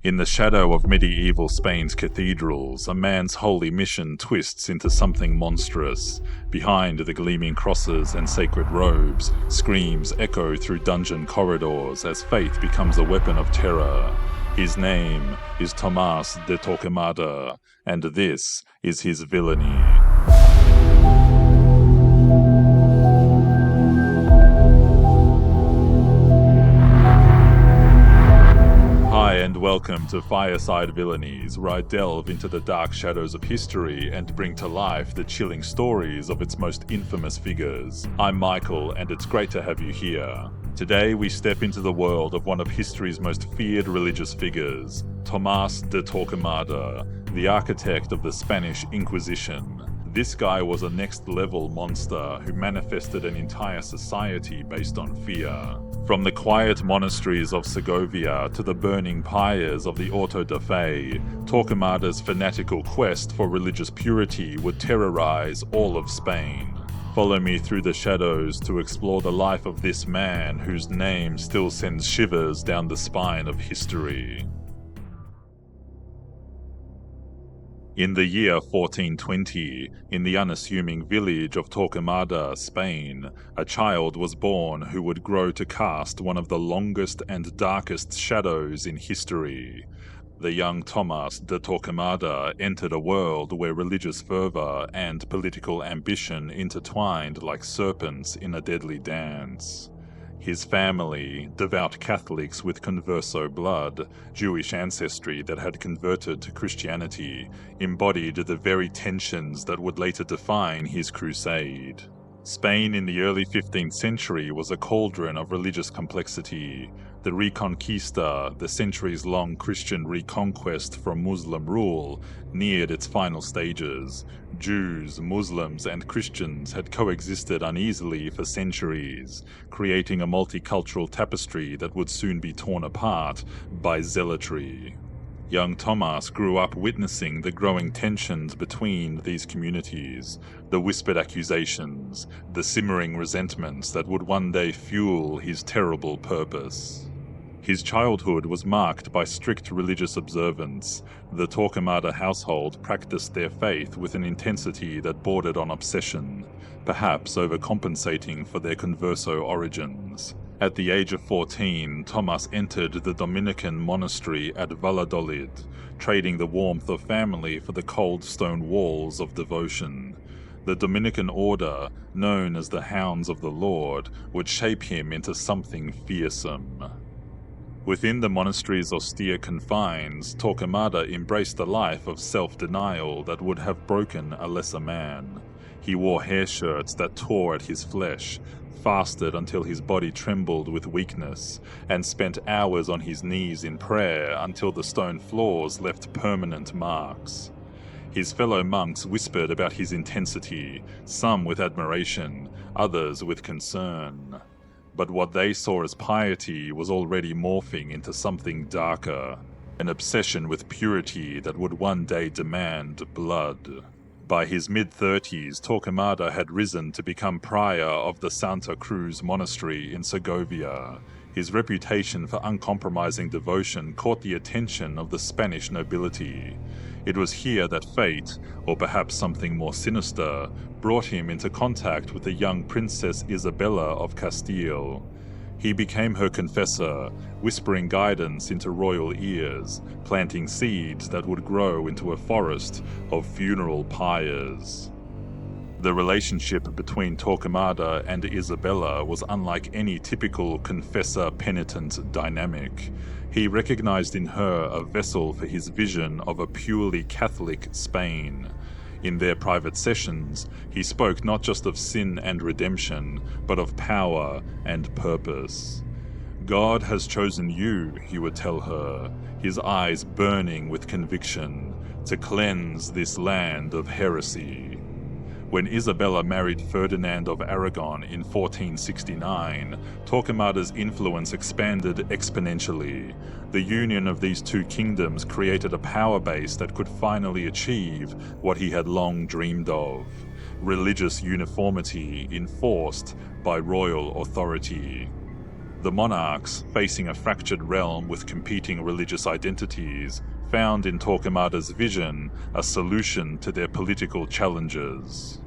In the shadow of medieval Spain's cathedrals, a man's holy mission twists into something monstrous. Behind the gleaming crosses and sacred robes, screams echo through dungeon corridors as faith becomes a weapon of terror. His name is Tomás de Torquemada, and this is his villainy. Hi and welcome to Fireside Villainies, where I delve into the dark shadows of history and bring to life the chilling stories of its most infamous figures. I'm Michael, and it's great to have you here. Today we step into the world of one of history's most feared religious figures, Tomás de Torquemada, the architect of the Spanish Inquisition. This guy was a next-level monster who manifested an entire society based on fear. From the quiet monasteries of Segovia to the burning pyres of the Auto da Fe, Torquemada's fanatical quest for religious purity would terrorize all of Spain. Follow me through the shadows to explore the life of this man whose name still sends shivers down the spine of history. In the year 1420, in the unassuming village of Torquemada, Spain, a child was born who would grow to cast one of the longest and darkest shadows in history. The young Tomás de Torquemada entered a world where religious fervor and political ambition intertwined like serpents in a deadly dance. His family, devout Catholics with converso blood, Jewish ancestry that had converted to Christianity, embodied the very tensions that would later define his crusade. Spain in the early 15th century was a cauldron of religious complexity. The Reconquista, the centuries-long Christian reconquest from Muslim rule, neared its final stages. Jews, Muslims, and Christians had coexisted uneasily for centuries, creating a multicultural tapestry that would soon be torn apart by zealotry. Young Tomás grew up witnessing the growing tensions between these communities, the whispered accusations, the simmering resentments that would one day fuel his terrible purpose. His childhood was marked by strict religious observance. The Torquemada household practiced their faith with an intensity that bordered on obsession, perhaps overcompensating for their converso origins. At the age of 14, Tomás entered the Dominican monastery at Valladolid, trading the warmth of family for the cold stone walls of devotion. The Dominican order, known as the Hounds of the Lord, would shape him into something fearsome. Within the monastery's austere confines, Torquemada embraced a life of self-denial that would have broken a lesser man. He wore hair shirts that tore at his flesh, fasted until his body trembled with weakness, and spent hours on his knees in prayer until the stone floors left permanent marks. His fellow monks whispered about his intensity, some with admiration, others with concern. But what they saw as piety was already morphing into something darker, an obsession with purity that would one day demand blood. By his mid-30s, Torquemada had risen to become prior of the Santa Cruz monastery in Segovia. His reputation for uncompromising devotion caught the attention of the Spanish nobility. It was here that fate, or perhaps something more sinister, brought him into contact with the young Princess Isabella of Castile. He became her confessor, whispering guidance into royal ears, planting seeds that would grow into a forest of funeral pyres. The relationship between Torquemada and Isabella was unlike any typical confessor-penitent dynamic. He recognized in her a vessel for his vision of a purely Catholic Spain. In their private sessions, he spoke not just of sin and redemption, but of power and purpose. "God has chosen you," he would tell her, his eyes burning with conviction, "to cleanse this land of heresy." When Isabella married Ferdinand of Aragon in 1469, Torquemada's influence expanded exponentially. The union of these two kingdoms created a power base that could finally achieve what he had long dreamed of: religious uniformity enforced by royal authority. The monarchs, facing a fractured realm with competing religious identities, found in Torquemada's vision a solution to their political challenges.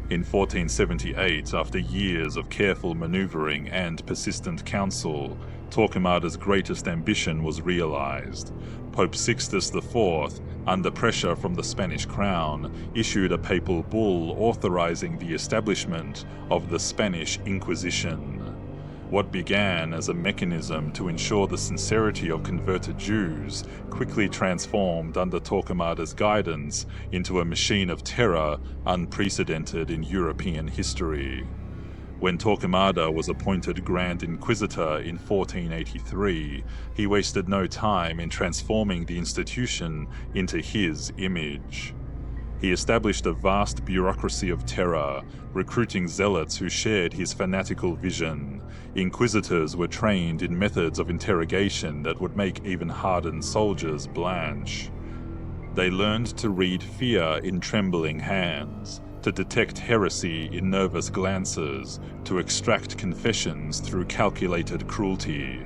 In 1478, after years of careful maneuvering and persistent counsel, Torquemada's greatest ambition was realized. Pope Sixtus IV, under pressure from the Spanish crown, issued a papal bull authorizing the establishment of the Spanish Inquisition. What began as a mechanism to ensure the sincerity of converted Jews quickly transformed under Torquemada's guidance into a machine of terror unprecedented in European history. When Torquemada was appointed Grand Inquisitor in 1483, he wasted no time in transforming the institution into his image. He established a vast bureaucracy of terror, recruiting zealots who shared his fanatical vision. Inquisitors were trained in methods of interrogation that would make even hardened soldiers blanch. They learned to read fear in trembling hands, to detect heresy in nervous glances, to extract confessions through calculated cruelty.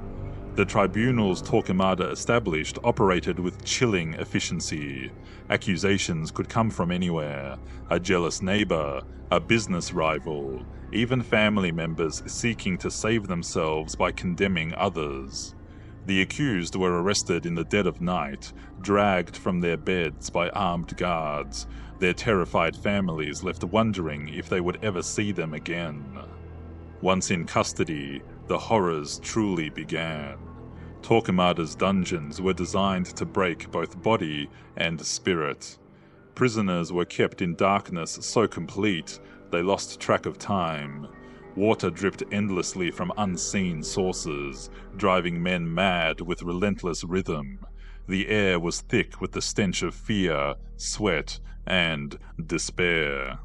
The tribunals Torquemada established operated with chilling efficiency. Accusations could come from anywhere: a jealous neighbor, a business rival, even family members seeking to save themselves by condemning others. The accused were arrested in the dead of night, dragged from their beds by armed guards, their terrified families left wondering if they would ever see them again. Once in custody, the horrors truly began. Torquemada's dungeons were designed to break both body and spirit. Prisoners were kept in darkness so complete they lost track of time. Water dripped endlessly from unseen sources, driving men mad with relentless rhythm. The air was thick with the stench of fear, sweat, and despair.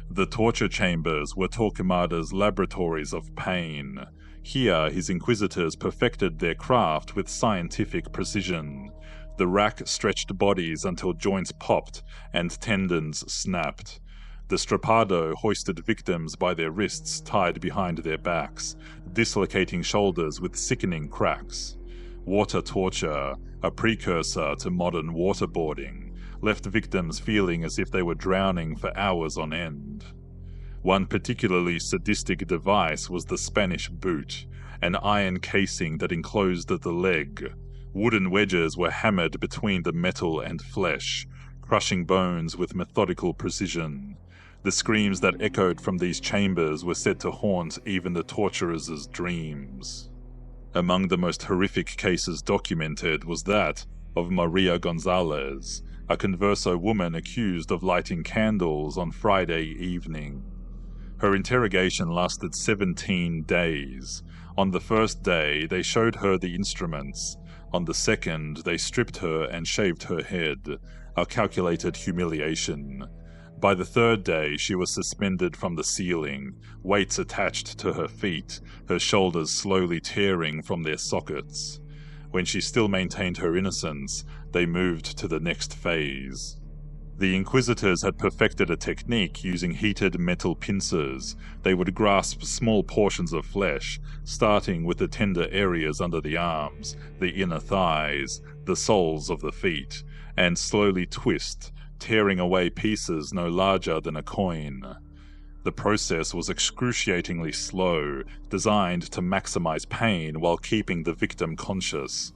The torture chambers were Torquemada's laboratories of pain. Here, his inquisitors perfected their craft with scientific precision. The rack stretched bodies until joints popped and tendons snapped. The strappado hoisted victims by their wrists tied behind their backs, dislocating shoulders with sickening cracks. Water torture, a precursor to modern waterboarding, left victims feeling as if they were drowning for hours on end. One particularly sadistic device was the Spanish boot, an iron casing that enclosed the leg. Wooden wedges were hammered between the metal and flesh, crushing bones with methodical precision. The screams that echoed from these chambers were said to haunt even the torturers' dreams. Among the most horrific cases documented was that of Maria Gonzalez, a converso woman accused of lighting candles on Friday evening. Her interrogation lasted 17 days. On the first day, they showed her the instruments. On the second, they stripped her and shaved her head, a calculated humiliation. By the third day, she was suspended from the ceiling, weights attached to her feet, her shoulders slowly tearing from their sockets. When she still maintained her innocence, they moved to the next phase. The inquisitors had perfected a technique using heated metal pincers. They would grasp small portions of flesh, starting with the tender areas under the arms, the inner thighs, the soles of the feet, and slowly twist, tearing away pieces no larger than a coin. The process was excruciatingly slow, designed to maximize pain while keeping the victim conscious.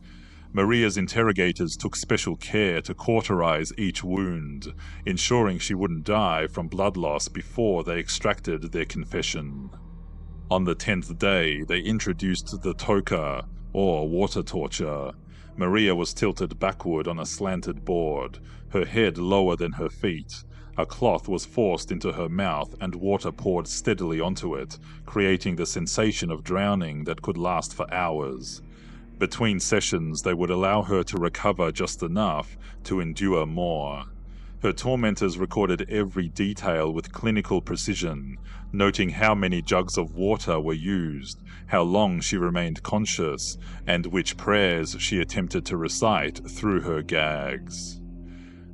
Maria's interrogators took special care to cauterize each wound, ensuring she wouldn't die from blood loss before they extracted their confession. On the 10th day, they introduced the toca, or water torture. Maria was tilted backward on a slanted board, her head lower than her feet. A cloth was forced into her mouth and water poured steadily onto it, creating the sensation of drowning that could last for hours. Between sessions, they would allow her to recover just enough to endure more. Her tormentors recorded every detail with clinical precision, noting how many jugs of water were used, how long she remained conscious, and which prayers she attempted to recite through her gags.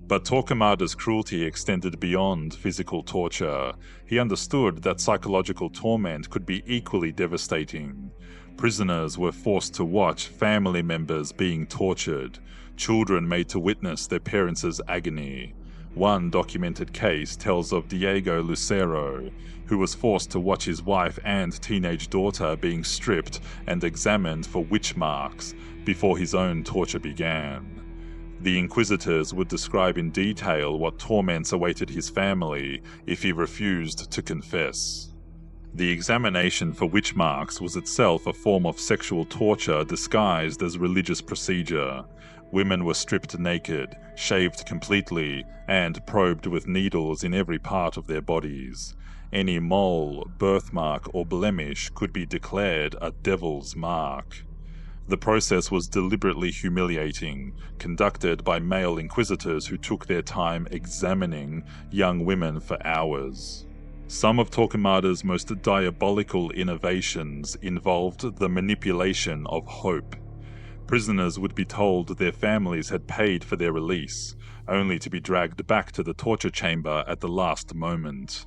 But Torquemada's cruelty extended beyond physical torture. He understood that psychological torment could be equally devastating. Prisoners were forced to watch family members being tortured, children made to witness their parents' agony. One documented case tells of Diego Lucero, who was forced to watch his wife and teenage daughter being stripped and examined for witch marks before his own torture began. The inquisitors would describe in detail what torments awaited his family if he refused to confess. The examination for witch marks was itself a form of sexual torture disguised as religious procedure. Women were stripped naked, shaved completely, and probed with needles in every part of their bodies. Any mole, birthmark, or blemish could be declared a devil's mark. The process was deliberately humiliating, conducted by male inquisitors who took their time examining young women for hours. Some of Torquemada's most diabolical innovations involved the manipulation of hope. Prisoners would be told their families had paid for their release, only to be dragged back to the torture chamber at the last moment.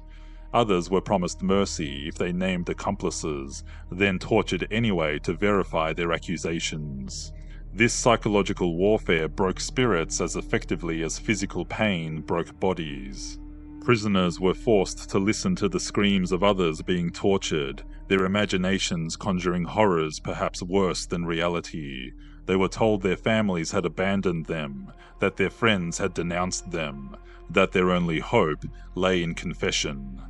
Others were promised mercy if they named accomplices, then tortured anyway to verify their accusations. This psychological warfare broke spirits as effectively as physical pain broke bodies. Prisoners were forced to listen to the screams of others being tortured, their imaginations conjuring horrors perhaps worse than reality. They were told their families had abandoned them, that their friends had denounced them, that their only hope lay in confession.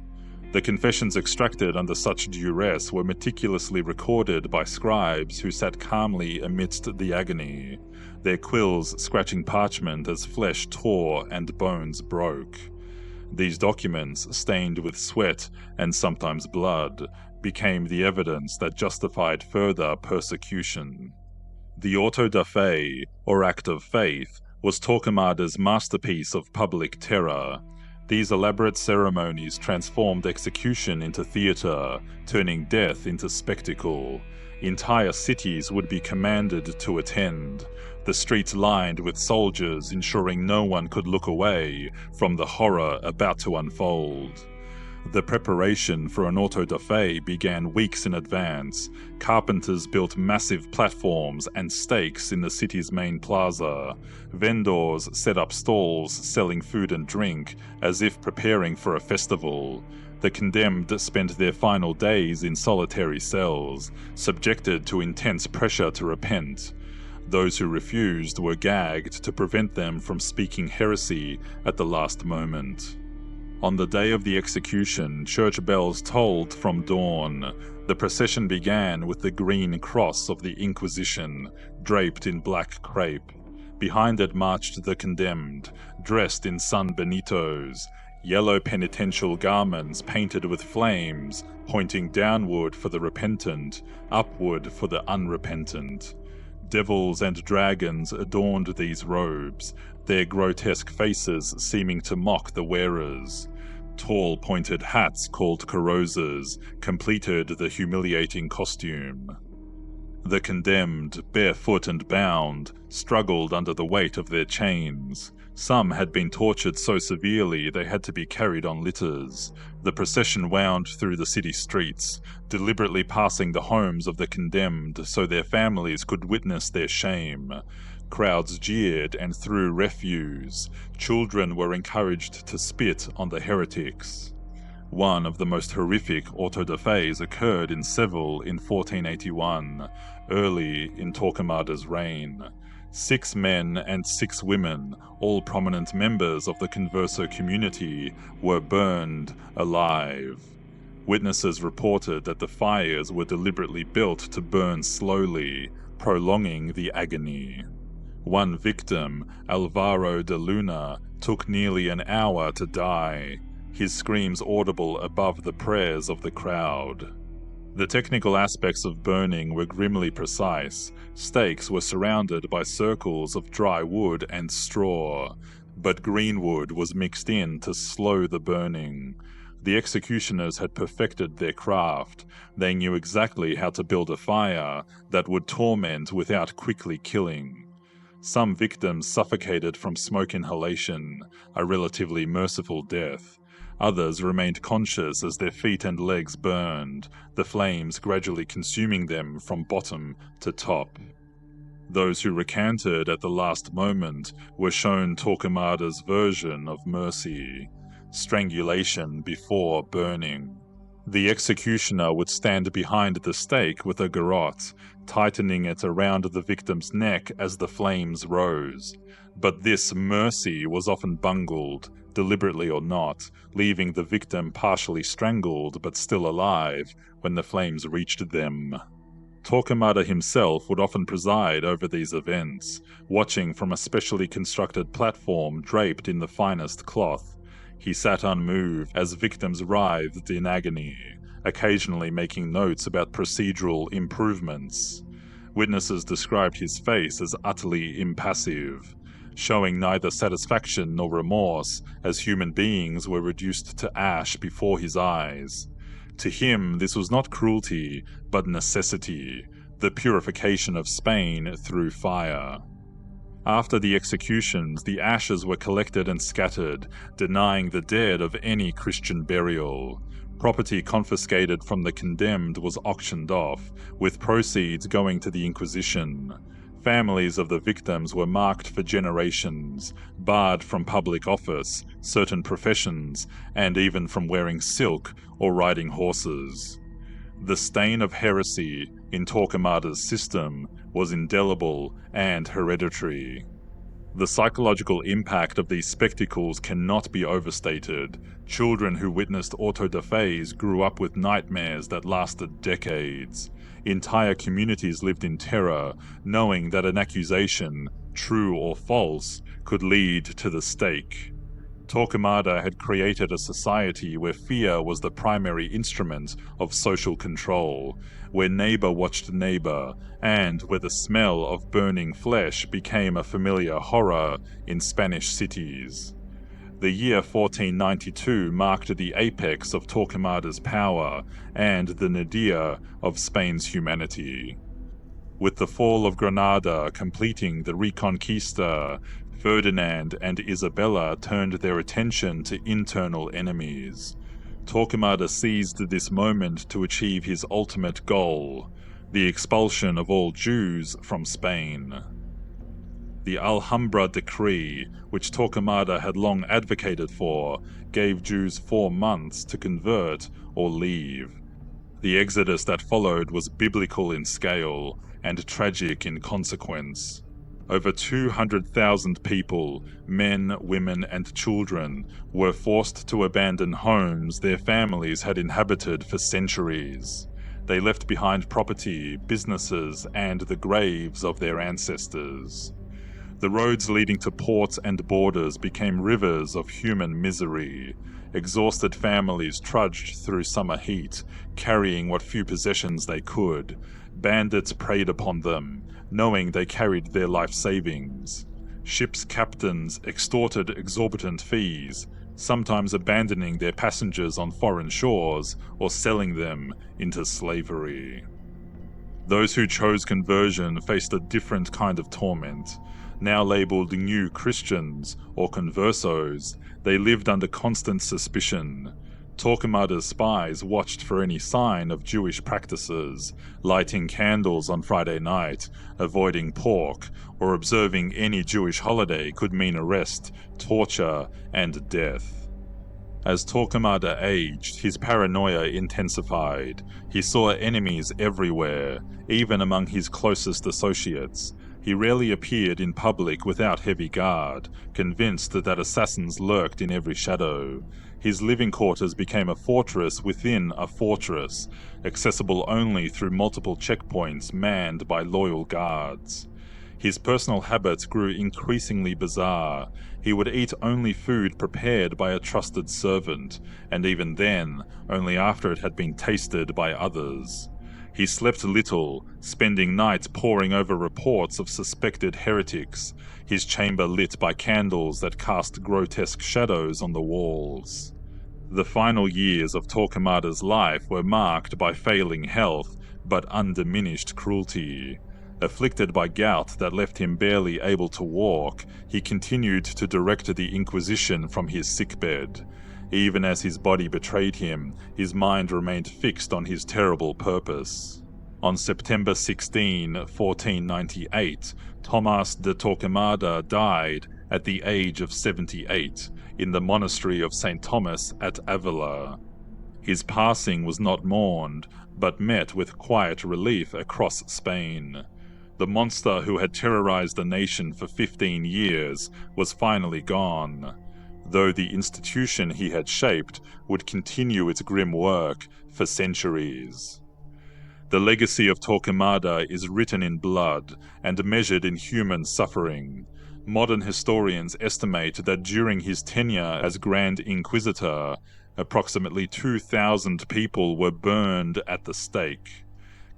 The confessions extracted under such duress were meticulously recorded by scribes who sat calmly amidst the agony, their quills scratching parchment as flesh tore and bones broke. These documents, stained with sweat and sometimes blood, became the evidence that justified further persecution. The auto da fe, or act of faith, was Torquemada's masterpiece of public terror. These elaborate ceremonies transformed execution into theatre, turning death into spectacle. Entire cities would be commanded to attend, the streets lined with soldiers ensuring no one could look away from the horror about to unfold. The preparation for an auto da fe began weeks in advance. Carpenters built massive platforms and stakes in the city's main plaza. Vendors set up stalls selling food and drink, as if preparing for a festival. The condemned spent their final days in solitary cells, subjected to intense pressure to repent. Those who refused were gagged to prevent them from speaking heresy at the last moment. On the day of the execution, church bells tolled from dawn. The procession began with the green cross of the Inquisition, draped in black crepe. Behind it marched the condemned, dressed in San Benitos, yellow penitential garments painted with flames, pointing downward for the repentant, upward for the unrepentant. Devils and dragons adorned these robes, their grotesque faces seeming to mock the wearers. Tall pointed hats called carrozas completed the humiliating costume. The condemned, barefoot and bound, struggled under the weight of their chains. Some had been tortured so severely they had to be carried on litters. The procession wound through the city streets, deliberately passing the homes of the condemned so their families could witness their shame. Crowds jeered and threw refuse. Children were encouraged to spit on the heretics. One of the most horrific auto da fes occurred in Seville in 1481, early in Torquemada's reign. 6 men and 6 women, all prominent members of the converso community, were burned alive. Witnesses reported that the fires were deliberately built to burn slowly, prolonging the agony. One victim, Alvaro de Luna, took nearly an hour to die, his screams audible above the prayers of the crowd. The technical aspects of burning were grimly precise. Stakes were surrounded by circles of dry wood and straw, but green wood was mixed in to slow the burning. The executioners had perfected their craft. They knew exactly how to build a fire that would torment without quickly killing. Some victims suffocated from smoke inhalation, a relatively merciful death. Others remained conscious as their feet and legs burned, the flames gradually consuming them from bottom to top. Those who recanted at the last moment were shown Torquemada's version of mercy: strangulation before burning. The executioner would stand behind the stake with a garrote, tightening it around the victim's neck as the flames rose. But this mercy was often bungled, deliberately or not, leaving the victim partially strangled but still alive when the flames reached them. Torquemada himself would often preside over these events, watching from a specially constructed platform draped in the finest cloth. He sat unmoved as victims writhed in agony, occasionally making notes about procedural improvements. Witnesses described his face as utterly impassive, showing neither satisfaction nor remorse as human beings were reduced to ash before his eyes. To him, this was not cruelty, but necessity, the purification of Spain through fire. After the executions, the ashes were collected and scattered, denying the dead of any Christian burial. Property confiscated from the condemned was auctioned off, with proceeds going to the Inquisition. Families of the victims were marked for generations, barred from public office, certain professions, and even from wearing silk or riding horses. The stain of heresy in Torquemada's system was indelible and hereditary. The psychological impact of these spectacles cannot be overstated. Children who witnessed auto-da-fés grew up with nightmares that lasted decades. Entire communities lived in terror, knowing that an accusation, true or false, could lead to the stake. Torquemada had created a society where fear was the primary instrument of social control, where neighbor watched neighbor, and where the smell of burning flesh became a familiar horror in Spanish cities. The year 1492 marked the apex of Torquemada's power and the nadir of Spain's humanity. With the fall of Granada completing the Reconquista, Ferdinand and Isabella turned their attention to internal enemies. Torquemada seized this moment to achieve his ultimate goal, the expulsion of all Jews from Spain. The Alhambra decree, which Torquemada had long advocated for, gave Jews 4 months to convert or leave. The exodus that followed was biblical in scale and tragic in consequence. Over 200,000 people, men, women, and children, were forced to abandon homes their families had inhabited for centuries. They left behind property, businesses, and the graves of their ancestors. The roads leading to ports and borders became rivers of human misery. Exhausted families trudged through summer heat, carrying what few possessions they could. Bandits preyed upon them, knowing they carried their life savings. Ships' captains extorted exorbitant fees, sometimes abandoning their passengers on foreign shores or selling them into slavery. Those who chose conversion faced a different kind of torment. Now labeled new Christians or conversos, they lived under constant suspicion. Torquemada's spies watched for any sign of Jewish practices, lighting candles on Friday night, avoiding pork, or observing any Jewish holiday could mean arrest, torture, and death. As Torquemada aged, his paranoia intensified. He saw enemies everywhere, even among his closest associates. He rarely appeared in public without heavy guard, convinced that assassins lurked in every shadow. His living quarters became a fortress within a fortress, accessible only through multiple checkpoints manned by loyal guards. His personal habits grew increasingly bizarre. He would eat only food prepared by a trusted servant, and even then, only after it had been tasted by others. He slept little, spending nights poring over reports of suspected heretics, his chamber lit by candles that cast grotesque shadows on the walls. The final years of Torquemada's life were marked by failing health, but undiminished cruelty. Afflicted by gout that left him barely able to walk, he continued to direct the Inquisition from his sickbed. Even as his body betrayed him, his mind remained fixed on his terrible purpose. On September 16, 1498, Tomás de Torquemada died at the age of 78 in the monastery of St. Thomas at Avila. His passing was not mourned, but met with quiet relief across Spain. The monster who had terrorized the nation for 15 years was finally gone, though the institution he had shaped would continue its grim work for centuries. The legacy of Torquemada is written in blood and measured in human suffering. Modern historians estimate that during his tenure as Grand Inquisitor, approximately 2,000 people were burned at the stake.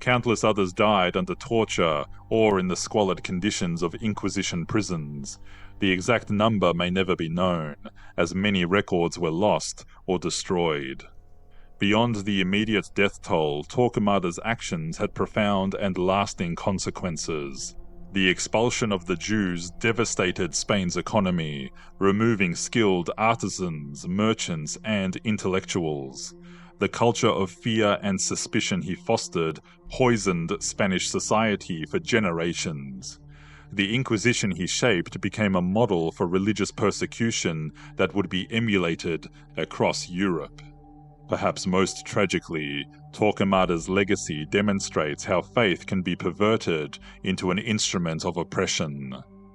Countless others died under torture or in the squalid conditions of Inquisition prisons. The exact number may never be known, as many records were lost or destroyed. Beyond the immediate death toll, Torquemada's actions had profound and lasting consequences. The expulsion of the Jews devastated Spain's economy, removing skilled artisans, merchants, and intellectuals. The culture of fear and suspicion he fostered poisoned Spanish society for generations. The Inquisition he shaped became a model for religious persecution that would be emulated across Europe. Perhaps most tragically, Torquemada's legacy demonstrates how faith can be perverted into an instrument of oppression.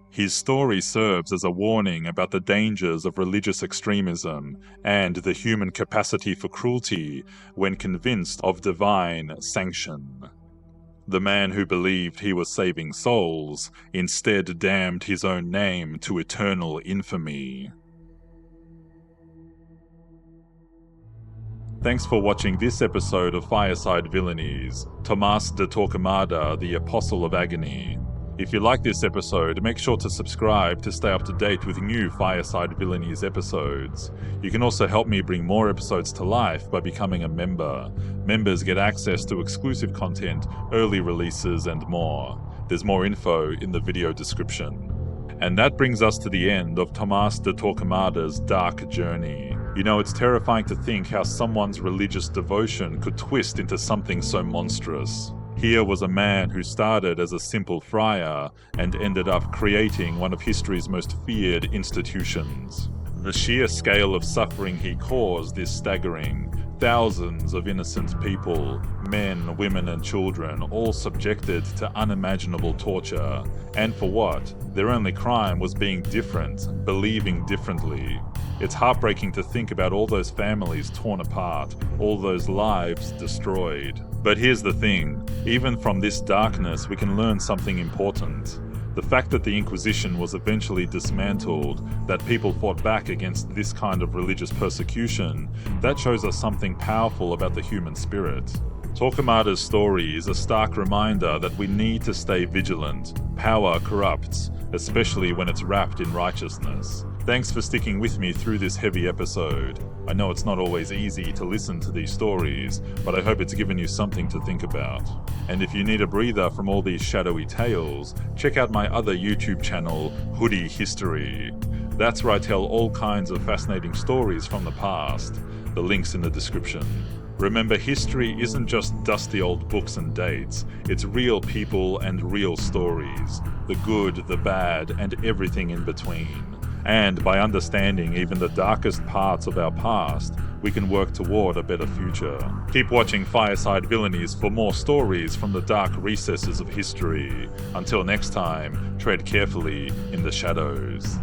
His story serves as a warning about the dangers of religious extremism and the human capacity for cruelty when convinced of divine sanction. The man who believed he was saving souls instead damned his own name to eternal infamy. Thanks for watching this episode of Fireside Villainies, Tomás de Torquemada, the Apostle of Agony. If you like this episode, make sure to subscribe to stay up to date with new Fireside Villainies episodes. You can also help me bring more episodes to life by becoming a member. Members get access to exclusive content, early releases, and more. There's more info in the video description. And that brings us to the end of Tomás de Torquemada's dark journey. You know, it's terrifying to think how someone's religious devotion could twist into something so monstrous. Here was a man who started as a simple friar and ended up creating one of history's most feared institutions. The sheer scale of suffering he caused is staggering. Thousands of innocent people, men, women, and children, all subjected to unimaginable torture. And for what? Their only crime was being different, believing differently. It's heartbreaking to think about all those families torn apart, all those lives destroyed. But here's the thing, even from this darkness we can learn something important. The fact that the Inquisition was eventually dismantled, that people fought back against this kind of religious persecution, that shows us something powerful about the human spirit. Torquemada's story is a stark reminder that we need to stay vigilant. Power corrupts, especially when it's wrapped in righteousness. Thanks for sticking with me through this heavy episode. I know it's not always easy to listen to these stories, but I hope it's given you something to think about. And if you need a breather from all these shadowy tales, check out my other YouTube channel, Hoodie History. That's where I tell all kinds of fascinating stories from the past. The link's in the description. Remember, history isn't just dusty old books and dates, it's real people and real stories. The good, the bad, and everything in between. And by understanding even the darkest parts of our past, we can work toward a better future. Keep watching Fireside Villainies for more stories from the dark recesses of history. Until next time, tread carefully in the shadows.